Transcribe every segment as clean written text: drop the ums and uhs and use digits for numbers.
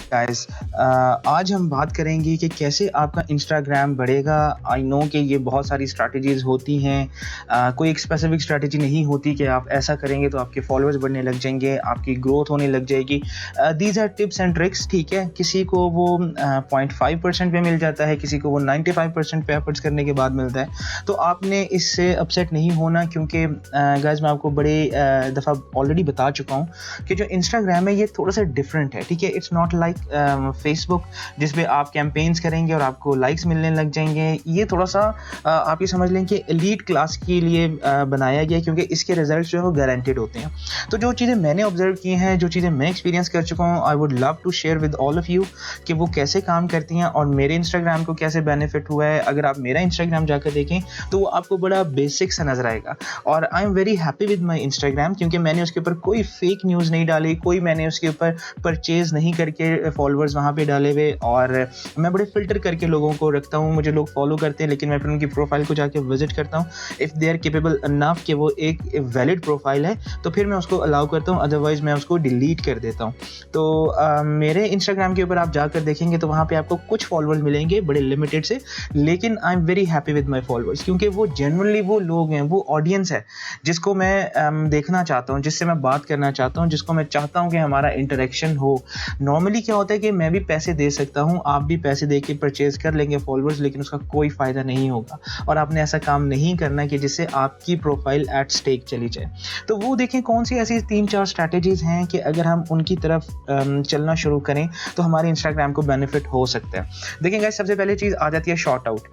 Guys, आज हम बात करेंगे कि कैसे आपका इंस्टाग्राम बढ़ेगा। आई नो कि ये बहुत सारी स्ट्रैटेजीज होती हैं। कोई एक स्पेसिफिक स्ट्रैटेजी नहीं होती कि आप ऐसा करेंगे तो आपके फॉलोअर्स बढ़ने लग जाएंगे, आपकी ग्रोथ होने लग जाएगी। These are tips and tricks, ठीक है। किसी को वो 0.5% पे मिल जाता है, किसी को वो 95% पे एफर्ट्स करने के बाद मिलता है। तो आपने इससे अपसेट नहीं होना, क्योंकि गाइस मैं आपको बड़े दफ़ा ऑलरेडी बता चुका हूँ कि जो इंस्टाग्राम है ये थोड़ा सा डिफरेंट है, ठीक है। इट्स नॉट लाइक फेसबुक जिसपे आप कैंपेन्स करेंगे और आपको लाइक्स मिलने लग जाएंगे। ये थोड़ा सा आप ये समझ लें कि एलीट क्लास के लिए बनाया गया है, क्योंकि इसके रिजल्ट जो है वो गारंटेड होते हैं। तो जो चीज़ें मैंने ऑब्जर्व की हैं, जो चीज़ें मैं एक्सपीरियंस कर चुका हूँ, I would love to share with all of you कि वो कैसे काम करती हैं और मेरे इंस्टाग्राम को कैसे बेनिफिट हुआ है। अगर आप मेरा इंस्टाग्राम जाकर देखें तो वो आपको बड़ा बेसिक सा नजर आएगा। और I am very happy with my Instagram, क्योंकि मैंने उसके ऊपर कोई फेक न्यूज़ नहीं डाली, कोई मैंने उसके ऊपर परचेज नहीं करके फॉलोअर्स वहाँ पे डाले हुए। और मैं बड़े फिल्टर करके लोगों को रखता हूँ। मुझे लोग फॉलो करते हैं, लेकिन मैं फिर उनकी प्रोफाइल को जाके विजिट करता हूँ। If they are capable enough कि वो एक वैलिड प्रोफाइल है तो फिर मैं उसको अलाउ करता हूँ, अदरवाइज मैं उसको डिलीट कर देता हूँ। तो मेरे इंस्टाग्राम के ऊपर आप जाकर देखेंगे तो वहाँ पे आपको कुछ फॉलोअर्स मिलेंगे, बड़े लिमिटेड से, लेकिन I am very happy with my followers, क्योंकि वो जेन्युइनली वो लोग हैं, वो ऑडियंस है जिसको मैं देखना चाहता हूँ, जिससे मैं बात करना चाहता हूँ, जिसको मैं चाहता हूँ कि हमारा इंटरेक्शन हो। नॉर्मली क्या होता है कि मैं भी पैसे दे सकता हूँ, आप भी पैसे दे के परचेज कर लेंगे फॉलोअर्स, लेकिन उसका कोई फ़ायदा नहीं होगा। और आपने ऐसा काम नहीं करना कि जिससे आपकी प्रोफाइल एट स्टेक चली जाए। तो वो देखें कौन सी ऐसी 3-4 स्ट्रैटेजीज़ हैं कि अगर हम उनकी तरफ चलना शुरू करें तो हमारे इंस्टाग्राम को बेनिफिट हो सकता है। देखें गाइस, सबसे पहले चीज़ आ जाती है शॉर्ट आउट,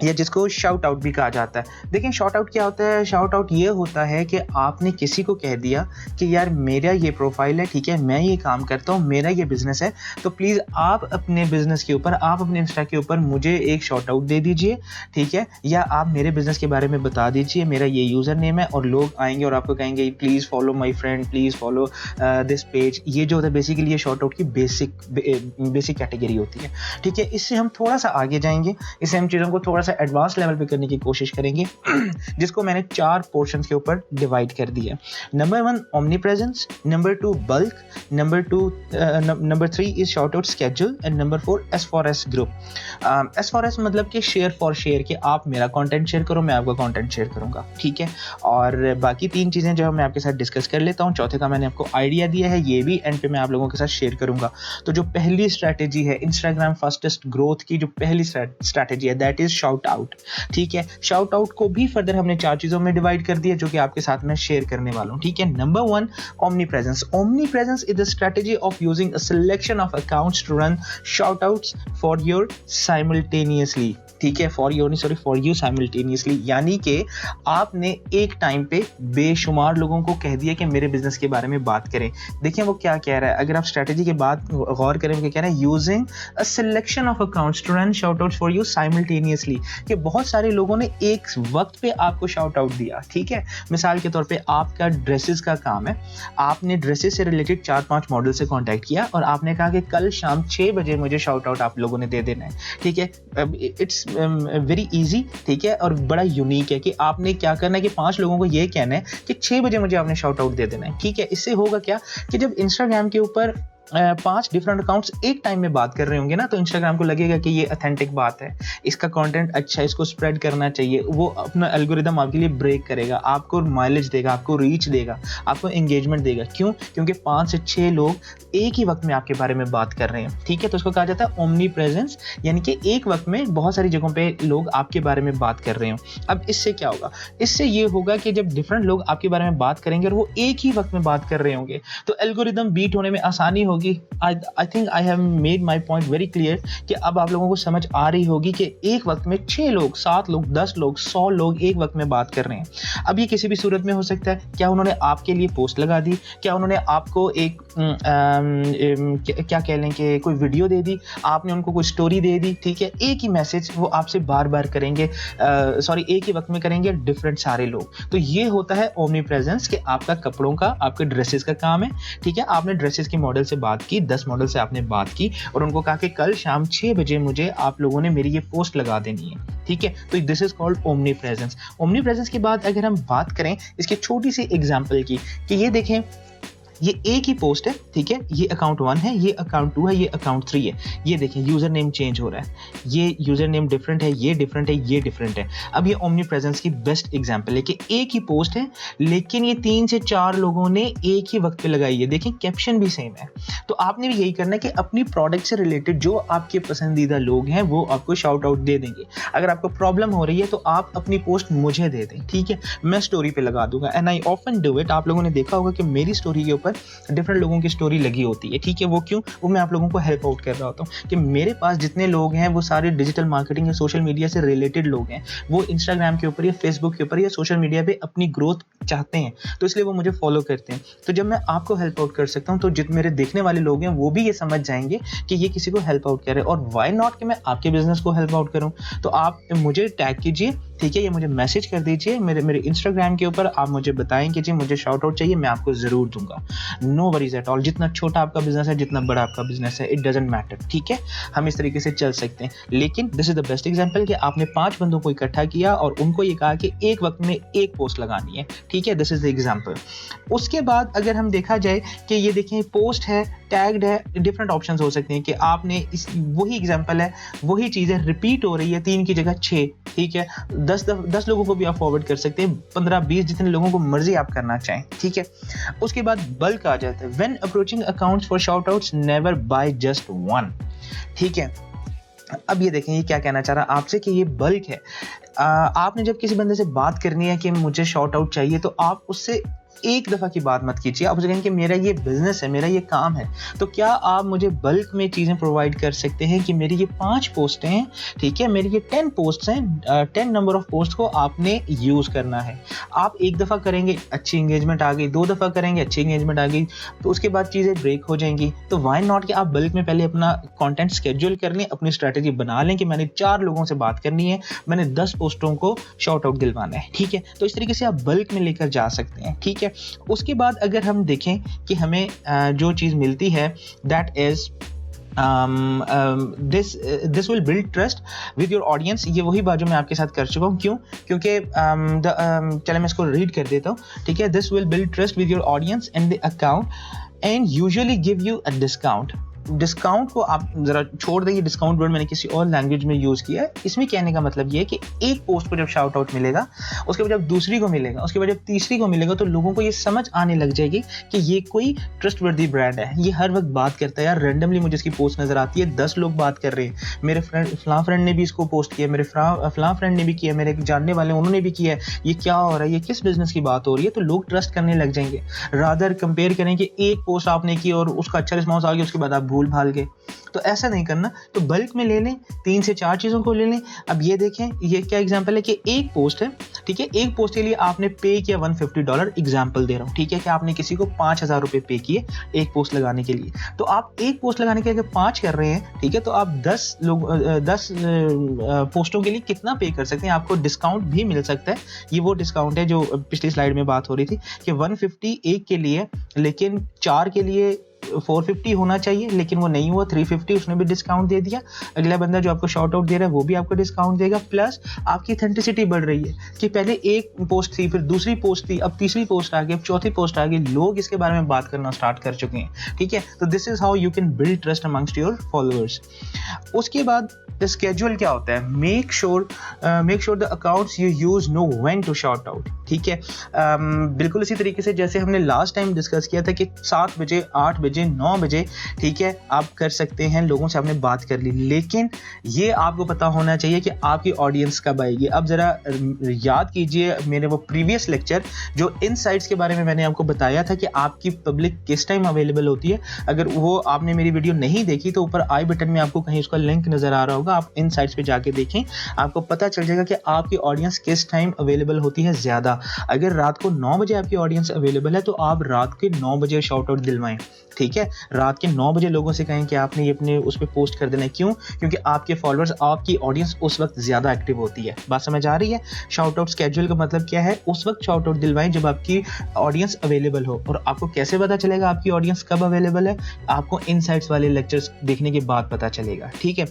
या जिसको शाउट आउट भी कहा जाता है। देखें शाउट आउट क्या होता है। शाउट आउट ये होता है कि आपने किसी को कह दिया कि यार मेरा ये प्रोफाइल है, ठीक है, मैं ये काम करता हूँ, मेरा ये बिजनेस है, तो प्लीज़ आप अपने बिजनेस के ऊपर, आप अपने इंस्टा के ऊपर मुझे एक शाउट आउट दे दीजिए, ठीक है, या आप मेरे बिजनेस के बारे में बता दीजिए, मेरा ये यूज़र नेम है, और लोग आएंगे और आपको कहेंगे please follow my friend, please follow this page. ये जो होता है बेसिकली ये शाउट आउट की बेसिक कैटेगरी होती है, ठीक है। इससे हम थोड़ा सा आगे जाएंगे, इससे हम चीज़ों को थोड़ा सा एडवांस लेवल पे करने की कोशिश करेंगे, जिसको मैंने 4 पोर्शंस के ऊपर डिवाइड कर दिया। Number 1 omni presence, number 2 bulk, number 3 is shout out schedule, and number 4 S for S group. S for S मतलब कि शेयर फॉर शेयर, कि आप मेरा कंटेंट शेयर करो, मैं आपका कंटेंट शेयर करूंगा, ठीक है। और बाकी 3 चीज़ें जो मैं आपके साथ डिस्कस कर लेता हूँ। चौथे का मैंने आपको आइडिया दिया है, ये भी एंड पे मैं आप लोगों के साथ शेयर करूंगा। तो जो पहली स्ट्रैटेजी है इंस्टाग्राम फास्टेस्ट ग्रोथ की, जो पहली स्ट्रैटेजी है दैट इज शाउट आउट, ठीक है। शाउट आउट को भी फर्दर हमने 4 चीजों में डिवाइड कर दिया, जो कि आपके साथ में शेयर करने वाला हूं, ठीक है। Number 1 omnipresence. Omnipresence is the strategy of using a selection of accounts to run shout outs for your simultaneously, ठीक है, फॉर यू साइमल्टेनियसली। यानी कि आपने एक टाइम पे बेशुमार लोगों को कह दिया कि मेरे बिजनेस के बारे में बात करें। देखिए वो क्या कह रहा है, अगर आप स्ट्रैटेजी के बाद गौर करें, क्या कह रहा है, using a selection of accounts to run shout outs for you simultaneously, कि बहुत सारे लोगों ने एक वक्त पे आपको शाउट आउट दिया, ठीक है। मिसाल के तौर पे आपका ड्रेसेस का काम है, आपने ड्रेसेस से रिलेटेड 4-5 मॉडल से कांटेक्ट किया और आपने कहा कि कल शाम 6 बजे मुझे शाउट आउट आप लोगों ने दे देना है, ठीक है। इट्स वेरी इजी, ठीक है, और बड़ा यूनिक है कि आपने क्या करना है कि 5 लोगों को ये कहना है कि 6 बजे मुझे आपने शाउट आउट दे देना है, ठीक है। इससे होगा क्या कि जब इंस्टाग्राम के ऊपर 5 डिफरेंट अकाउंट्स एक टाइम में बात कर रहे होंगे ना, तो इंस्टाग्राम को लगेगा कि ये ऑथेंटिक बात है, इसका कंटेंट अच्छा है, इसको स्प्रेड करना चाहिए। वो अपना एल्गोरिदम आपके लिए ब्रेक करेगा, आपको माइलेज देगा, आपको रीच देगा, आपको एंगेजमेंट देगा। क्यों? क्योंकि 5 से 6 लोग एक ही वक्त में आपके बारे में बात कर रहे हैं, ठीक है। तो उसको कहा जाता है ओमनी प्रेजेंस, यानी कि एक वक्त में बहुत सारी जगहों पे लोग आपके बारे में बात कर रहे हो। अब इससे क्या होगा? इससे ये होगा कि जब डिफरेंट लोग आपके बारे में बात करेंगे और वो एक ही वक्त में बात कर रहे होंगे, तो एल्गोरिदम बीट होने में आसानी होगी। I think I have made my point very clear कि अब आप लोगों को समझ आ रही होगी कि एक वक्त में 6 लोग, 7 लोग, 10 लोग, 100 लोग एक वक्त में बात कर रहे हैं। अब ये किसी भी सूरत में हो सकता है। क्या उन्होंने आपके लिए पोस्ट लगा दी? क्या उन्होंने आपको एक क्या कह लें कि कोई वीडियो दे दी? आपने उनको कोई स्टोरी दे दी, ठीक है। एक ही मैसेज वो आपसे बार बार करेंगे, एक ही वक्त में करेंगे डिफरेंट सारे लोग। तो ये होता है ओमनी प्रेजेंस, कि आपका कपड़ों का, आपके ड्रेसेस का काम है, ठीक है। आपने ड्रेसेस के मॉडल से बात की, 10 मॉडल से आपने बात की और उनको कहा कि कल शाम 6 बजे मुझे आप लोगों ने मेरी ये पोस्ट लगा देनी है, ठीक है। तो this is called omni presence. Omni presence के बाद अगर हम बात करें इसकी छोटी सी एग्जांपल की, कि ये देखें ये एक ही पोस्ट है, ठीक है, ये अकाउंट 1 है, ये अकाउंट 2 है, ये अकाउंट 3 है। ये देखें यूजर नेम चेंज हो रहा है, ये यूजर नेम डिफरेंट है, ये डिफरेंट है, ये डिफरेंट है। अब ये ओमनी प्रेजेंस की बेस्ट एग्जांपल है कि एक ही पोस्ट है लेकिन ये 3 से 4 लोगों ने एक ही वक्त पे लगाई है। देखें कैप्शन भी सेम है। तो आपने भी यही करना है कि अपनी प्रोडक्ट से रिलेटेड जो आपके पसंदीदा लोग हैं वो आपको शाउट आउट दे देंगे। अगर आपको प्रॉब्लम हो रही है तो आप अपनी पोस्ट मुझे दे दें, ठीक है, मैं स्टोरी पे लगा दूंगा। And I often do it. आप लोगों ने देखा होगा कि मेरी स्टोरी के ऊपर डिफरेंट लोगों की स्टोरी लगी होती है, ठीक है। वो क्यों? वो मैं आप लोगों को हेल्प आउट कर रहा होता हूँ कि मेरे पास जितने लोग हैं वो सारे डिजिटल मार्केटिंग या सोशल मीडिया से रिलेटेड लोग हैं। वो इंस्टाग्राम के ऊपर या फेसबुक के ऊपर या सोशल मीडिया पे अपनी ग्रोथ चाहते हैं, तो इसलिए वो मुझे फॉलो करते हैं। तो जब मैं आपको हेल्प आउट कर सकता हूँ तो जितने मेरे देखने वाले लोग हैं वो भी ये समझ जाएंगे कि ये किसी को हेल्प आउट कर रहे हैं, और व्हाई नॉट कि मैं आपके बिजनेस को हेल्प आउट करूँ। तो आप मुझे टैग कीजिए, ठीक है, ये मुझे मैसेज कर दीजिए मेरे इंस्टाग्राम के ऊपर। आप मुझे बताएं कि जी मुझे शाउट आउट चाहिए, मैं आपको जरूर दूंगा। No worries at all. जितना छोटा आपका बिजनेस है, जितना बड़ा आपका बिजनेस है, इट डजंट मैटर, ठीक है। हम इस तरीके से चल सकते हैं। लेकिन this is the best example कि आपने 5 बंदों को इकट्ठा किया और उनको ये कहा कि एक वक्त में एक पोस्ट लगानी है, ठीक है। This is the example. उसके बाद अगर हम देखा जाए कि ये देखें पोस्ट है, टैग्ड है, डिफरेंट ऑप्शंस हो सकते हैं कि आपने इस वही एग्जांपल है, वही चीज़ें रिपीट हो रही है 3 की जगह 6, ठीक है। 10 लोगों को भी आप फॉरवर्ड कर सकते हैं, 15-20 जितने लोगों को मर्जी आप करना चाहें, ठीक है। उसके बाद बल्क आ जाता है। When approaching accounts for shout outs never by just one, ठीक है। अब ये देखें ये क्या कहना चाह रहा है आपसे कि ये बल्क है। आपने जब किसी बंदे से बात करनी है कि मुझे शाउट आउट चाहिए तो आप उससे एक दफ़ा की बात मत कीजिए। आप उसे कहेंगे कि मेरा ये बिजनेस है, मेरा ये काम है, तो क्या आप मुझे बल्क में चीज़ें प्रोवाइड कर सकते हैं कि मेरी ये 5 पोस्टें हैं, ठीक है, मेरी ये 10 पोस्ट हैं, 10 नंबर ऑफ पोस्ट को आपने यूज़ करना है। आप एक दफ़ा करेंगे, अच्छी इंगेजमेंट आ गई, 2 दफ़ा करेंगे, अच्छी इंगेजमेंट आ गई, तो उसके बाद चीज़ें ब्रेक हो जाएंगी। तो वाई नॉट कि आप बल्क में पहले अपना कॉन्टेंट स्केड्यूल कर लें, अपनी स्ट्रैटेजी बना लें कि मैंने 4 लोगों से बात करनी है, मैंने 10 पोस्टों को शाउट आउट दिलवाना है, ठीक है। तो इस तरीके से आप बल्क में लेकर जा सकते हैं, ठीक है। उसके बाद अगर हम देखें कि हमें जो चीज़ मिलती है that is this will build trust with your audience. ये वही बात जो मैं आपके साथ कर चुका हूँ। क्यों? क्योंकि चलो मैं इसको रीड कर देता हूँ, ठीक है। This will build trust with your audience and the account and usually give you a discount. Discount को आप जरा छोड़ देंगे, डिस्काउंट वर्ड मैंने किसी और लैंग्वेज में यूज़ किया है। इसमें कहने का मतलब ये है कि एक पोस्ट को जब शाउट आउट मिलेगा, उसके बाद जब दूसरी को मिलेगा, उसके बाद जब तीसरी को मिलेगा, तो लोगों को ये समझ आने लग जाएगी कि ये कोई ट्रस्टवर्दी ब्रांड है, ये हर वक्त बात करता है। यार रैंडमली मुझे इसकी पोस्ट नजर आती है, 10 लोग बात कर रहे हैं, मेरे फलां फ्रेंड ने भी इसको पोस्ट किया, मेरे फलां फ्रेंड ने भी किया, मेरे जानने वाले उन्होंने भी किया है, ये क्या हो रहा है, ये किस बिजनेस की बात हो रही है। तो लोग ट्रस्ट करने लग जाएंगे। रादर कंपेयर करें कि एक पोस्ट आपने की और उसका अच्छा रिस्पॉन्स आ गया, उसके बाद आप भूल भाल गए। तो ऐसा नहीं करना। तो बल्क में ले लें, 3 से 4 चीज़ों को ले लें। अब ये देखें ये क्या एग्जांपल है कि एक पोस्ट है, ठीक है, एक पोस्ट के लिए आपने पे किया $150, एग्जांपल दे रहा हूँ, ठीक है, कि आपने किसी को 5,000 रुपये पे किए एक पोस्ट लगाने के लिए। तो आप एक पोस्ट लगाने के लिए 5 कर रहे हैं, ठीक है, तो आप 10 पोस्टों के लिए कितना पे कर सकते हैं। आपको डिस्काउंट भी मिल सकता है। ये वो डिस्काउंट है जो पिछली स्लाइड में बात हो रही थी कि 150 एक के लिए, लेकिन 4 के लिए 450 होना चाहिए, लेकिन वो नहीं हुआ, 350, उसने भी डिस्काउंट दे दिया। अगला बंदा जो आपको शॉर्ट आउट दे रहा है वो भी आपको डिस्काउंट देगा। प्लस आपकी ऑथेंटिसिटी बढ़ रही है कि पहले एक पोस्ट थी, फिर दूसरी पोस्ट थी, अब तीसरी पोस्ट आ गई, अब चौथी पोस्ट आ गई, लोग इसके बारे में बात करना स्टार्ट कर चुके हैं, ठीक है। तो this is how you can build trust amongst your followers. उसके बाद स्केड्यूल क्या होता है? Make sure the accounts you use know when to shout out, ठीक है। बिल्कुल इसी तरीके से जैसे हमने लास्ट टाइम डिस्कस किया था कि 7 बजे, 8 बजे, 9 बजे, ठीक है, आप कर सकते हैं, लोगों से आपने बात कर ली, लेकिन ये आपको पता होना चाहिए कि आपकी ऑडियंस कब आएगी। अब जरा याद कीजिए मेरे वो प्रीवियस लेक्चर जो इनसाइट्स के बारे में मैंने आपको बताया था कि आपकी पब्लिक किस टाइम अवेलेबल होती है। अगर वो आपने मेरी वीडियो नहीं देखी तो ऊपर आई बटन में आपको कहीं उसका लिंक नजर आ रहा होगा, आप इन साइट्स पे जाके देखें, आपको पता चल जाएगा कि आपकी ऑडियंस किस टाइम अवेलेबल होती है ज्यादा। अगर रात को 9 बजे आपकी ऑडियंस अवेलेबल है तो आप रात के 9 बजे शॉर्ट आउट दिलवाएं, ठीक है, रात के 9 बजे लोगों से कहें कि आपने ये अपने उस पे पोस्ट कर देना है। क्यों? क्योंकि आपके फॉलोअर्स, आपकी ऑडियंस उस वक्त ज़्यादा एक्टिव होती है। बात समझ आ रही है? शाउट आउट स्केड्यूल का मतलब क्या है? उस वक्त शाउट आउट दिलवाएं जब आपकी ऑडियंस अवेलेबल हो। और आपको कैसे पता चलेगा आपकी ऑडियंस कब अवेलेबल है? आपको इनसाइट्स वाले लेक्चर्स देखने के बाद पता चलेगा, ठीक है।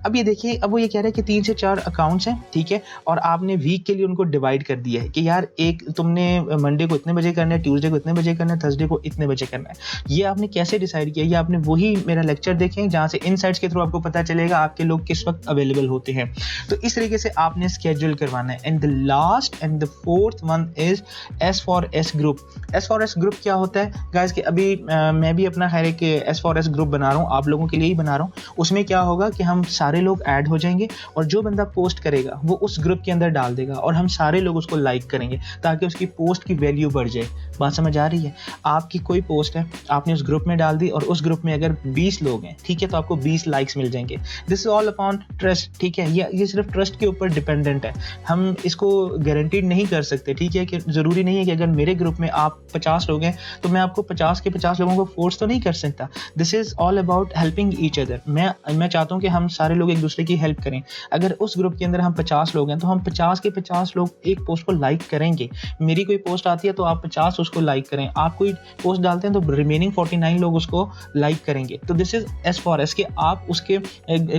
अब ये देखिए, अब वो ये कह रहा है कि 3 से 4 अकाउंट्स हैं, ठीक है, और आपने वीक के लिए उनको डिवाइड कर दिया है कि यार एक तुमने मंडे को इतने बजे करना है, ट्यूसडे को इतने बजे करना है, थर्सडे को इतने बजे करना है। ये आपने कैसे डिसाइड किया? ये आपने वही मेरा लेक्चर देखें जहाँ से इनसाइट्स के थ्रू आपको पता चलेगा आपके लोग किस वक्त अवेलेबल होते हैं। तो इस तरीके से आपने स्केड्यूल करवाना है। And the last and the fourth one is S4S group. S4S group क्या होता है गाइस? कि अभी मैं भी अपना खैर एक S4S ग्रुप बना रहा हूँ, आप लोगों के लिए ही बना रहा हूँ। उसमें क्या होगा कि हम सारे लोग ऐड हो जाएंगे और जो बंदा पोस्ट करेगा वो उस ग्रुप के अंदर डाल देगा और हम सारे लोग उसको लाइक करेंगे ताकि उसकी पोस्ट की वैल्यू बढ़ जाए। बात समझ आ रही है? आपकी कोई पोस्ट है, आपने उस ग्रुप में डाल दी और उस ग्रुप में अगर 20 लोग हैं, ठीक है, तो आपको 20 लाइक्स मिल जाएंगे। This is all upon trust, ठीक है। ये सिर्फ ट्रस्ट के ऊपर डिपेंडेंट है। हम इसको गारंटीड नहीं कर सकते, ठीक है, कि ज़रूरी नहीं है कि अगर मेरे ग्रुप में आप 50 लोग हैं तो मैं आपको 50 के 50 लोगों को फोर्स तो नहीं कर सकता। This is all about helping each other. मैं चाहता हूँ कि हम सारे लोग एक दूसरे की हेल्प करें। अगर उस ग्रुप के अंदर हम 50 लोग हैं तो हम 50 के 50 लोग एक पोस्ट को लाइक करेंगे। मेरी कोई पोस्ट आती है तो आप 50 उसको लाइक करें, आप कोई पोस्ट डालते हैं तो रिमेनिंग 49 लोग उसको लाइक करेंगे। तो दिस इज S4S कि आप उसके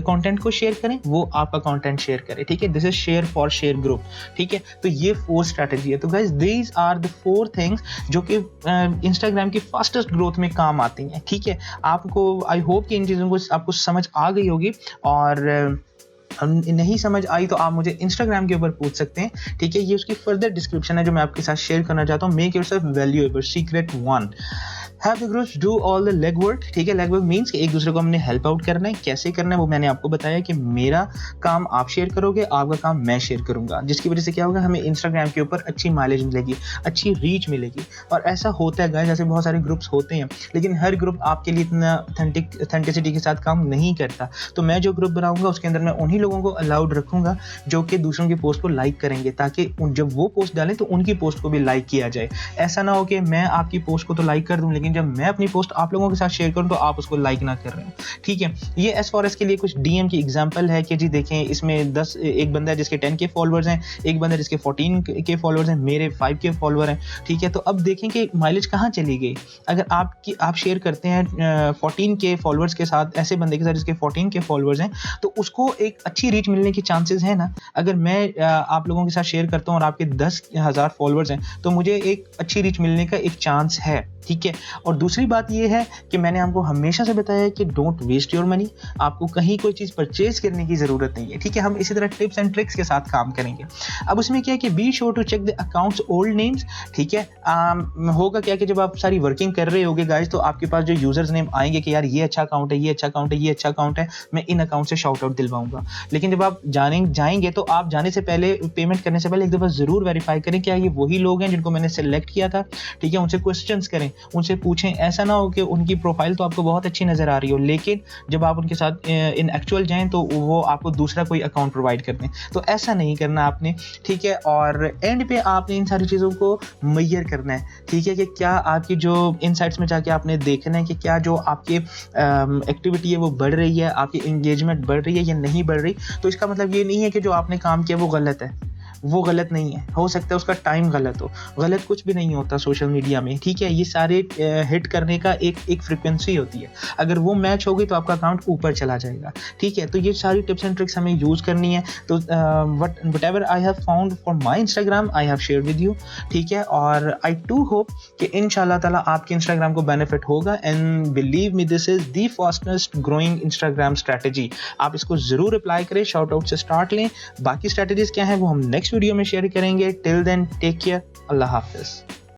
कंटेंट को शेयर करें, वो आपका कंटेंट शेयर करे, ठीक है। This is share for share group, ठीक है। तो ये 4 स्ट्रेटजी है। तो guys these are the 4 things जो कि इंस्टाग्राम की फास्टेस्ट ग्रोथ में काम आती हैं, ठीक है। आपको आई होप कि इन चीज़ों को आपको समझ आ गई होगी, और नहीं समझ आई तो आप मुझे इंस्टाग्राम के ऊपर पूछ सकते हैं, ठीक है। ये उसकी फर्दर डिस्क्रिप्शन है जो मैं आपके साथ शेयर करना चाहता हूँ। Make yourself valuable, secret 1, have the groups do all the leg work, ठीक है। लेग वर्क मीन्स कि एक दूसरे को हमने हेल्प आउट करना है। कैसे करना है वो मैंने आपको बताया कि मेरा काम आप शेयर करोगे, आपका काम मैं शेयर करूंगा, जिसकी वजह से क्या होगा, हमें इंस्टाग्राम के ऊपर अच्छी माइलेज मिलेगी, अच्छी रीच मिलेगी। और ऐसा होता है गाइस, जैसे बहुत सारे ग्रुप्स होते हैं लेकिन हर ग्रुप आपके लिए इतना ऑथेंटिसिटी के साथ काम नहीं करता। तो मैं जो ग्रुप बनाऊंगा उसके अंदर मैं उन्हीं लोगों को अलाउड रखूंगा जो कि दूसरों की पोस्ट को लाइक करेंगे, ताकि जब वो पोस्ट डालें तो उनकी पोस्ट को भी लाइक किया जाए। ऐसा ना हो कि मैं आपकी पोस्ट को तो लाइक कर दूं लेकिन जब मैं अपनी पोस्ट आप लोगों के साथ शेयर करूं तो आप उसको लाइक ना कर रहे हो, ठीक है। ये S4S के लिए कुछ DM की एग्जांपल है कि जी देखें, इसमें एक बंदा है जिसके 10 के फॉलोअर्स हैं, एक बंदा जिसके 14 के फॉलोअर्स हैं, मेरे 5 के फॉलोअर हैं, ठीक है। तो अब देखें कि माइलेज कहाँ चली गई। अगर आप शेयर करते हैं 14 के फॉलोअर्स के साथ, ऐसे बंदे के साथ जिसके 14 के फॉलोअर्स हैं, तो उसको एक अच्छी रीच मिलने की चांसेस है ना। अगर मैं आप लोगों के साथ शेयर करता हूँ और आपके 10,000 फॉलोअर्स हैं तो मुझे एक अच्छी रीच मिलने का एक चांस है, ठीक है। और दूसरी बात ये है कि मैंने आपको हमेशा से बताया है कि डोंट वेस्ट योर मनी। आपको कहीं कोई चीज़ परचेज करने की ज़रूरत नहीं है, ठीक है। हम इसी तरह टिप्स एंड ट्रिक्स के साथ काम करेंगे। अब उसमें क्या है कि be sure to check the accounts old names, ठीक है। होगा क्या कि जब आप सारी वर्किंग कर रहे होगे गाइस तो आपके पास जो यूजर्स नेम आएंगे कि यार ये अच्छा अकाउंट है, ये अच्छा अकाउंट है, ये अच्छा अकाउंट है, मैं इन अकाउंट से शाउट आउट दिलवाऊंगा। लेकिन जब आप जाएंगे तो आप जाने से पहले, पेमेंट करने से पहले एक दफ़ा ज़रूर वेरीफाई करें क्या ये वही लोग हैं जिनको मैंने सेलेक्ट किया था, ठीक है। उनसे क्वेश्चंस करें, उनसे पूछें। ऐसा ना हो कि उनकी प्रोफाइल तो आपको बहुत अच्छी नज़र आ रही हो लेकिन जब आप उनके साथ इन एक्चुअल जाएं तो वो आपको दूसरा कोई अकाउंट प्रोवाइड कर दें। तो ऐसा नहीं करना आपने, ठीक है। और एंड पे आपने इन सारी चीज़ों को मेजर करना है, ठीक है, कि क्या आपकी जो इनसाइट्स में जाके आपने देखना है कि क्या जो आपकी एक्टिविटी है वो बढ़ रही है, आपकी इंगेजमेंट बढ़ रही है या नहीं बढ़ रही। तो इसका मतलब ये नहीं है कि जो आपने काम किया वो गलत है, वो गलत नहीं है। हो सकता है उसका टाइम गलत हो, गलत कुछ भी नहीं होता सोशल मीडिया में, ठीक है। ये सारे हिट करने का एक फ्रीक्वेंसी होती है, अगर वो मैच होगी तो आपका अकाउंट ऊपर चला जाएगा, ठीक है। तो ये सारी टिप्स एंड ट्रिक्स हमें यूज़ करनी है। तो what ever I have found for my Instagram I have share with you, ठीक है। और आई टू होप कि इंशाल्लाह ताला आपके इंस्टाग्राम को बेनिफिट होगा। And believe me this is the fastest growing Instagram strategy. आप इसको ज़रूर अप्लाई करें, शॉर्ट आउट से स्टार्ट लें। बाकी स्ट्रैटेजीज क्या है वो हम नेक्स्ट वीडियो में शेयर करेंगे। टिल देन टेक केयर, अल्लाह हाफिज़।